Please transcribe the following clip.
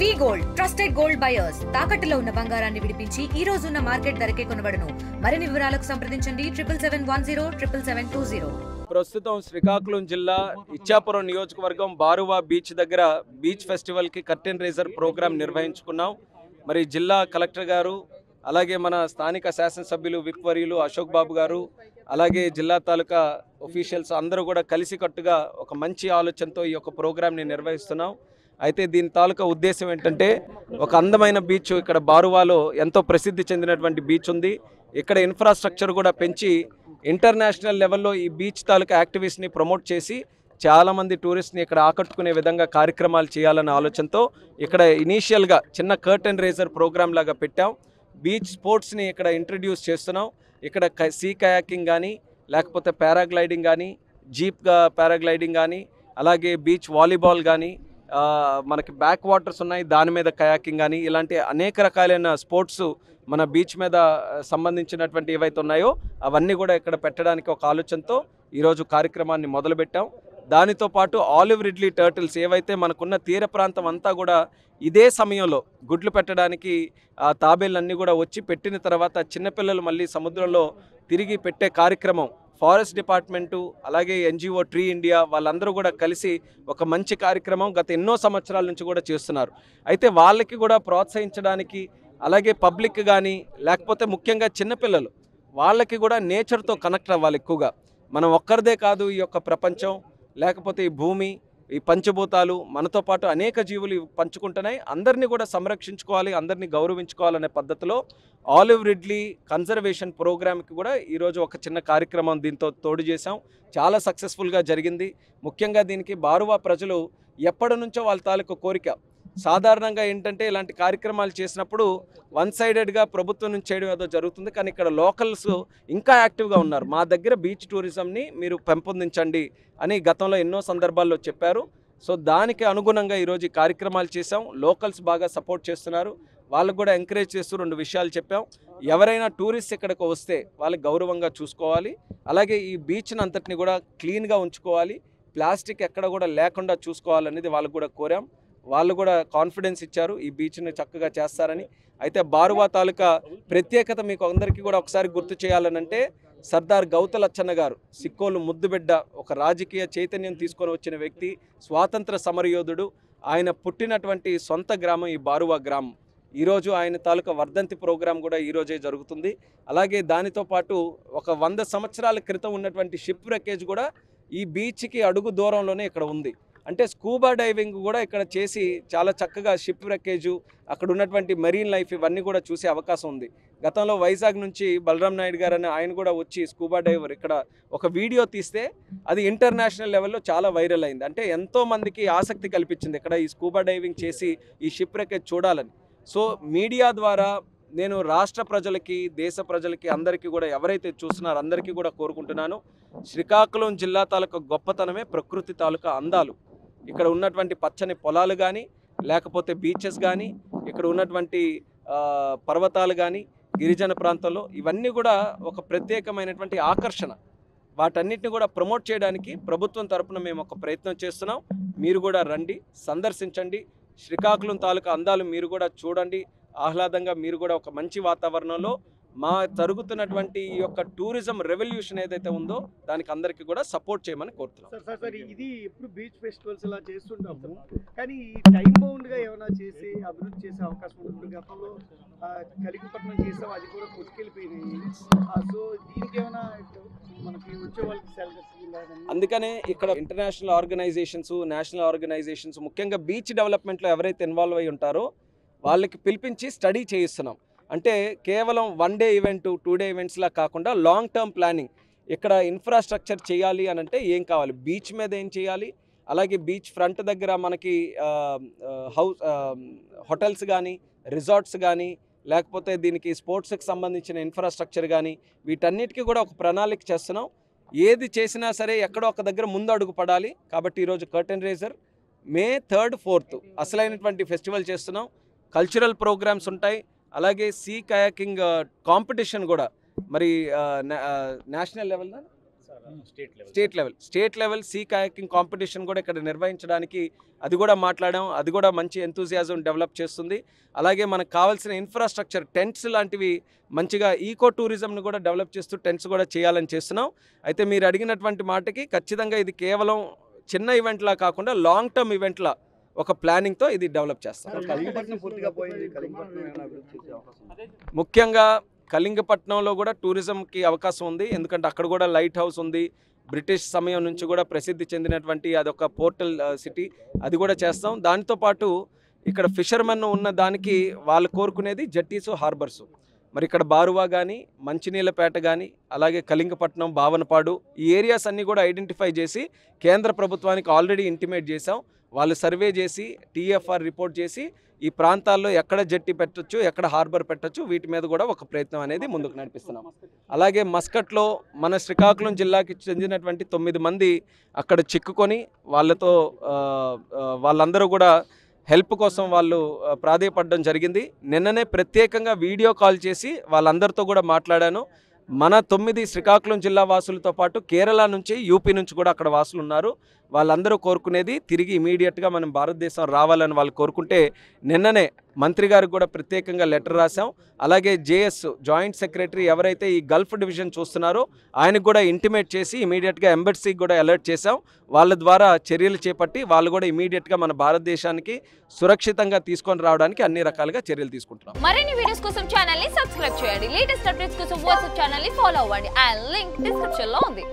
వి gold trusted gold buyers తాకట్టులో ఉన్న బంగారాన్ని విడిపించి ఈ రోజు ఉన్న మార్కెట్ ధరకే కొనబడును. మరిన్ని వివరాలకు సంప్రదించండి 77107720. ప్రస్తుతం శ్రీకాకుళం జిల్లా ఇచ్చాపురం నియోజకవర్గం బారువా బీచ్ దగ్గర బీచ్ ఫెస్టివల్ కి కర్టెన్ రేజర్ ప్రోగ్రాం నిర్వహించుకున్నాం. మరి జిల్లా కలెక్టర్ గారు, అలాగే మన స్థానిక శాసనసభ్యులు విప్వర్యులు అశోక్ బాబు గారు, అలాగే జిల్లా తాలూకా ఒఫీషియల్స్ అందరూ కూడా కలిసికట్టుగా ఒక మంచి ఆలోచనతో ఈ యొక్క ప్రోగ్రాంని నిర్వహిస్తున్నాం. అయితే దీని తాలూకా ఉద్దేశం ఏంటంటే, ఒక అందమైన బీచ్ ఇక్కడ బారువాలో ఎంతో ప్రసిద్ధి చెందినటువంటి బీచ్ ఉంది. ఇక్కడ ఇన్ఫ్రాస్ట్రక్చర్ కూడా పెంచి ఇంటర్నేషనల్ లెవెల్లో ఈ బీచ్ తాలూకా యాక్టివిటీస్ని ప్రమోట్ చేసి చాలామంది టూరిస్ట్ని ఇక్కడ ఆకట్టుకునే విధంగా కార్యక్రమాలు చేయాలన్న ఆలోచనతో ఇక్కడ ఇనీషియల్గా చిన్న కర్టెన్ రేజర్ ప్రోగ్రామ్ లాగా పెట్టాం. బీచ్ స్పోర్ట్స్ని ఇక్కడ ఇంట్రడ్యూస్ చేస్తున్నాం. ఇక్కడ సీ కయాకింగ్ కానీ, లేకపోతే పారాగ్లైడింగ్ కానీ, జీప్గా పారాగ్లైడింగ్ కానీ, అలాగే బీచ్ వాలీబాల్ కానీ, మనకి బ్యాక్ వాటర్స్ ఉన్నాయి దాని మీద కయాకింగ్ కానీ, ఇలాంటి అనేక రకాలైన స్పోర్ట్స్ మన బీచ్ మీద సంబంధించినటువంటి ఏవైతే ఉన్నాయో అవన్నీ కూడా ఇక్కడ పెట్టడానికి ఒక ఆలోచనతో ఈరోజు కార్యక్రమాన్ని మొదలుపెట్టాం. దానితో పాటు ఆలివ్ రిడ్లీ టర్టిల్స్ ఏవైతే మనకున్న తీర ప్రాంతం అంతా కూడా ఇదే సమయంలో గుడ్లు పెట్టడానికి తాబేళ్ళన్నీ కూడా వచ్చి పెట్టిన తర్వాత చిన్నపిల్లలు మళ్ళీ సముద్రంలో తిరిగి పెట్టే కార్యక్రమం ఫారెస్ట్ డిపార్ట్మెంటు, అలాగే ఎన్జిఓ ట్రీ ఇండియా వాళ్ళందరూ కూడా కలిసి ఒక మంచి కార్యక్రమం గత ఎన్నో సంవత్సరాల నుంచి కూడా చేస్తున్నారు. అయితే వాళ్ళకి కూడా ప్రోత్సహించడానికి, అలాగే పబ్లిక్ కానీ, లేకపోతే ముఖ్యంగా చిన్నపిల్లలు వాళ్ళకి కూడా నేచర్తో కనెక్ట్ అవ్వాలి ఎక్కువగా. మనం ఒక్కరిదే కాదు, ఈ యొక్క ప్రపంచం, లేకపోతే ఈ భూమి, ఈ పంచభూతాలు మనతో పాటు అనేక జీవులు పంచుకుంటున్నాయి. అందరినీ కూడా సంరక్షించుకోవాలి, అందరినీ గౌరవించుకోవాలనే పద్ధతిలో ఆలివ్ రిడ్లీ కన్జర్వేషన్ ప్రోగ్రామ్కి కూడా ఈరోజు ఒక చిన్న కార్యక్రమం దీంతో తోడు చేశాం. చాలా సక్సెస్ఫుల్గా జరిగింది. ముఖ్యంగా దీనికి బారువా ప్రజలు ఎప్పటి నుంచో వాళ్ళ తాలూకు కోరిక. సాధారణంగా ఏంటంటే ఇలాంటి కార్యక్రమాలు చేసినప్పుడు వన్ సైడెడ్గా ప్రభుత్వం నుంచి చేయడం ఏదో జరుగుతుంది, కానీ ఇక్కడ లోకల్స్ ఇంకా యాక్టివ్గా ఉన్నారు. మా దగ్గర బీచ్ టూరిజంని మీరు పెంపొందించండి అని గతంలో ఎన్నో సందర్భాల్లో చెప్పారు. సో దానికి అనుగుణంగా ఈరోజు ఈ కార్యక్రమాలు చేసాం. లోకల్స్ బాగా సపోర్ట్ చేస్తున్నారు. వాళ్ళకు కూడా ఎంకరేజ్ చేస్తూ రెండు విషయాలు చెప్పాం. ఎవరైనా టూరిస్ట్ ఇక్కడికి వస్తే వాళ్ళకి గౌరవంగా చూసుకోవాలి, అలాగే ఈ బీచ్ని అంతటిని కూడా క్లీన్గా ఉంచుకోవాలి, ప్లాస్టిక్ ఎక్కడ కూడా లేకుండా చూసుకోవాలనేది వాళ్ళకు కూడా కోరాం. వాళ్ళు కూడా కాన్ఫిడెన్స్ ఇచ్చారు ఈ బీచ్ని చక్కగా చేస్తారని. అయితే బారువా తాలూకా ప్రత్యేకత మీకు అందరికీ కూడా ఒకసారి గుర్తు చేయాలనంటే, సర్దార్ గౌతలచ్చన్న గారు సిక్కోలు ముద్దుబిడ్డ, ఒక రాజకీయ చైతన్యం తీసుకొని వచ్చిన వ్యక్తి, స్వాతంత్ర సమరయోధుడు. ఆయన పుట్టినటువంటి సొంత గ్రామం ఈ బారువా గ్రామం. ఈరోజు ఆయన తాలూకా వర్ధంతి ప్రోగ్రాం కూడా ఈరోజే జరుగుతుంది. అలాగే దానితో పాటు ఒక 100 సంవత్సరాల క్రితం ఉన్నటువంటి షిప్ రెక్కేజ్ కూడా ఈ బీచ్కి అడుగు దూరంలోనే ఇక్కడ ఉంది. అంటే స్కూబా డైవింగ్ కూడా ఇక్కడ చేసి చాలా చక్కగా షిప్ రెక్కేజు, అక్కడ ఉన్నటువంటి మెరీన్ లైఫ్ ఇవన్నీ కూడా చూసే అవకాశం ఉంది. గతంలో వైజాగ్ నుంచి బలరాం నాయుడు గారు అని ఆయన కూడా వచ్చి స్కూబా డైవర్ ఇక్కడ ఒక వీడియో తీస్తే అది ఇంటర్నేషనల్ లెవెల్లో చాలా వైరల్ అయింది. అంటే ఎంతోమందికి ఆసక్తి కల్పించింది ఇక్కడ ఈ స్కూబా డైవింగ్ చేసి ఈ షిప్ రెక్కేజ్ చూడాలని. సో మీడియా ద్వారా నేను రాష్ట్ర ప్రజలకి, దేశ ప్రజలకి, అందరికీ కూడా ఎవరైతే చూస్తున్నారో అందరికీ కూడా కోరుకుంటున్నాను, శ్రీకాకుళం జిల్లా తాలూకా గొప్పతనమే ప్రకృతి తాలూకా అందాలు. ఇక్కడ ఉన్నటువంటి పచ్చని పొలాలు కానీ, లేకపోతే బీచెస్ కానీ, ఇక్కడ ఉన్నటువంటి పర్వతాలు కానీ, గిరిజన ప్రాంతంలో ఇవన్నీ కూడా ఒక ప్రత్యేకమైనటువంటి ఆకర్షణ. వాటన్నిటిని కూడా ప్రమోట్ చేయడానికి ప్రభుత్వం తరపున మేము ఒక ప్రయత్నం చేస్తున్నాం. మీరు కూడా రండి, సందర్శించండి, శ్రీకాకుళం తాలూకా అందాలు మీరు కూడా చూడండి. ఆహ్లాదంగా మీరు కూడా ఒక మంచి వాతావరణంలో మా జరుగుతున్నటువంటి ఈ యొక్క టూరిజం రెవల్యూషన్ ఏదైతే ఉందో దానికి అందరికీ కూడా సపోర్ట్ చేయమని కోరుతున్నాం. సార్ ఇది ఎప్పుడు బీచ్ ఫెస్టివల్స్ ఇలా చేస్తుంటాము, కానీ టైం బౌండ్గా ఏమైనా చేసి అభివృద్ధి చేసే అవకాశం ఉంటుంది. గతంలో కలికిపట్నం చేసాం, అది కూడా కొట్టుకెళ్ళిపోయినాయి. సో దీనికి ఏమైనా మనకి వచ్చే వాళ్ళకి సెలబ్రేషన్. అందుకనే ఇక్కడ ఇంటర్నేషనల్ ఆర్గనైజేషన్స్, నేషనల్ ఆర్గనైజేషన్స్, ముఖ్యంగా బీచ్ డెవలప్మెంట్లో ఎవరైతే ఇన్వాల్వ్ అయి ఉంటారో వాళ్ళకి పిలిపించి స్టడీ చేయిస్తున్నాం. అంటే కేవలం 1 డే ఈవెంట్, 2 డే ఈవెంట్స్లా కాకుండా లాంగ్ టర్మ్ ప్లానింగ్. ఇక్కడ ఇన్ఫ్రాస్ట్రక్చర్ చేయాలి అని అంటే ఏం కావాలి, బీచ్ మీద ఏం చేయాలి, అలాగే బీచ్ ఫ్రంట్ దగ్గర మనకి హోటల్స్ కానీ, రిసార్ట్స్ కానీ, లేకపోతే దీనికి స్పోర్ట్స్కి సంబంధించిన ఇన్ఫ్రాస్ట్రక్చర్ కానీ, వీటన్నిటికీ కూడా ఒక ప్రణాళిక చేస్తున్నాం. ఏది చేసినా సరే ఎక్కడో ఒక దగ్గర ముందు అడుగు పడాలి. కాబట్టి ఈరోజు కర్టెన్ రేజర్ మే 3, 4 అసలైనటువంటి ఫెస్టివల్ చేస్తున్నాం. కల్చరల్ ప్రోగ్రామ్స్ ఉంటాయి, అలాగే సీ కయాకింగ్ కాంపిటీషన్ కూడా మరి national level state level sea kayaking competition కూడా ఇక్కడ నిర్వహించడానికి అది కూడా మాట్లాడాం. అది కూడా మంచి ఎంతూజియాజం డెవలప్ చేస్తుంది. అలాగే మనకు కావాల్సిన ఇన్ఫ్రాస్ట్రక్చర్ టెంట్స్ లాంటివి మంచిగా ఈకో టూరిజంను కూడా డెవలప్ చేస్తూ టెంట్స్ కూడా చేయాలని చేస్తున్నాం. అయితే మీరు అడిగినటువంటి మాటకి ఖచ్చితంగా ఇది కేవలం చిన్న ఈవెంట్లా కాకుండా లాంగ్ టర్మ్ ఈవెంట్లా ఒక ప్లానింగ్తో ఇది డెవలప్ చేస్తాం. ముఖ్యంగా కళింగపట్నంలో కూడా టూరిజంకి అవకాశం ఉంది. ఎందుకంటే అక్కడ కూడా లైట్ హౌస్ ఉంది. బ్రిటిష్ సమయం నుంచి కూడా ప్రసిద్ధి చెందినటువంటి అదొక పోర్టల్ సిటీ, అది కూడా చేస్తాం. దాంతోపాటు ఇక్కడ ఫిషర్మెన్ ఉన్న దానికి వాళ్ళు కోరుకునేది జట్టీసు హార్బర్సు. మరి ఇక్కడ బారువా కానీ, మంచినీళ్ళపేట కానీ, అలాగే కళింగపట్నం, భావనపాడు ఈ ఏరియాస్ అన్నీ కూడా ఐడెంటిఫై చేసి కేంద్ర ప్రభుత్వానికి ఆల్రెడీ ఇంటిమేట్ చేసాం. వాళ్ళు సర్వే చేసి TFR రిపోర్ట్ చేసి ఈ ప్రాంతాల్లో ఎక్కడ జట్టి పెట్టొచ్చు, ఎక్కడ హార్బర్ పెట్టొచ్చు, వీటి మీద కూడా ఒక ప్రయత్నం అనేది ముందుకు నడిపిస్తున్నాం. అలాగే మస్కట్లో మన శ్రీకాకుళం జిల్లాకి చెందినటువంటి 9 మంది అక్కడ చిక్కుకొని వాళ్ళందరూ కూడా హెల్ప్ కోసం వాళ్ళు ప్రాధేయపడడం జరిగింది. నిన్ననే ప్రత్యేకంగా వీడియో కాల్ చేసి వాళ్ళందరితో కూడా మాట్లాడాను. మన 9 శ్రీకాకుళం జిల్లా వాసులతో పాటు కేరళ నుంచి, యూపీ నుంచి కూడా అక్కడ వాసులు ఉన్నారు. వాళ్ళందరూ కోరుకునేది తిరిగి ఇమీడియట్గా మనం భారతదేశం రావాలని వాళ్ళు కోరుకుంటే నిన్ననే మంత్రి గారికి కూడా ప్రత్యేకంగా లెటర్ రాసాం. అలాగే JS జాయింట్ సెక్రటరీ ఎవరైతే ఈ గల్ఫ్ డివిజన్ చూస్తున్నారో ఆయనకు కూడా ఇంటిమేట్ చేసి ఇమీడియట్గా ఎంబసీకి కూడా అలర్ట్ చేసాం. వాళ్ళ ద్వారా చర్యలు చేపట్టి వాళ్ళు కూడా ఇమీడియట్గా మన భారతదేశానికి సురక్షితంగా తీసుకొని రావడానికి అన్ని రకాలుగా చర్యలు తీసుకుంటున్నాం. మరిన్ని వీడియోస్ కోసం ఛానల్ ని సబ్స్క్రైబ్ చేయండి. లేటెస్ట్ అప్డేట్స్ కోసం వాట్సాప్ ఛానల్ ని ఫాలో అవ్వండి. ఆ లింక్ డిస్క్రిప్షన్ లో ఉంది.